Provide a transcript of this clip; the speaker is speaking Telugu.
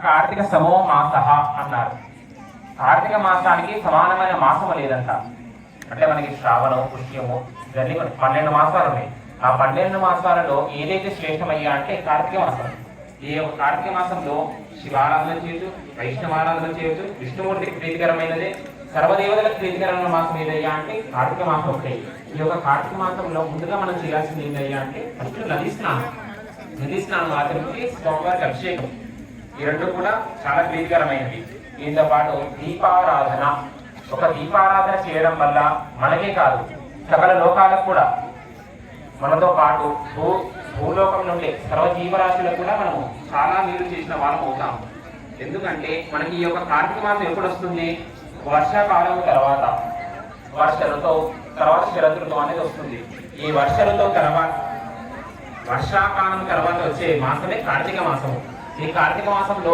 కార్తీక సమో మాస అన్నారు. కార్తీక మాసానికి సమానమైన మాసము లేదంట. అంటే మనకి శ్రావణం, పుష్యము ఇవన్నీ 12 మాసాలు ఉన్నాయి. ఆ 12 మాసాలలో ఏదైతే శ్రేష్టమయ్యా అంటే కార్తీక మాసం. ఈ యొక్క కార్తీక మాసంలో శివారాధన చేయొచ్చు, వైష్ణవారాధన చేయొచ్చు, విష్ణుమూర్తికి ప్రీతికరమైనదే, సర్వదేవతలకు ప్రీతికరమైన మాసం ఏదయ్యా అంటే కార్తీక మాసం ఒకటే. ఈ యొక్క కార్తీక మాసంలో ముందుగా మనం చేయాల్సింది ఏంటయ్యా అంటే ఫస్ట్ నదీ స్నానం ఆచరించి స్వామివారికి అభిషేకం. ఈ రెండు కూడా చాలా ప్రీతికరమైనవి. దీంతో పాటు దీపారాధన. ఒక దీపారాధన చేయడం వల్ల మనకే కాదు సకల లోకాలకు కూడా, మనతో పాటు భూలోకం నుండి సర్వ జీవరాశులకు కూడా మనము చాలా మేలు చేసిన వాళ్ళం అవుతాము. ఎందుకంటే మనకి ఈ యొక్క కార్తీక మాసం ఎప్పుడు వస్తుంది? వర్షాకాలం తర్వాత వర్ష ఋతువు తర్వాత శరద్ ఋతువు అనేది వస్తుంది. ఈ వర్ష ఋతువు తర్వాత వర్షాకాలం తర్వాత వచ్చే మాసమే కార్తీక మాసము. ఈ కార్తీక మాసంలో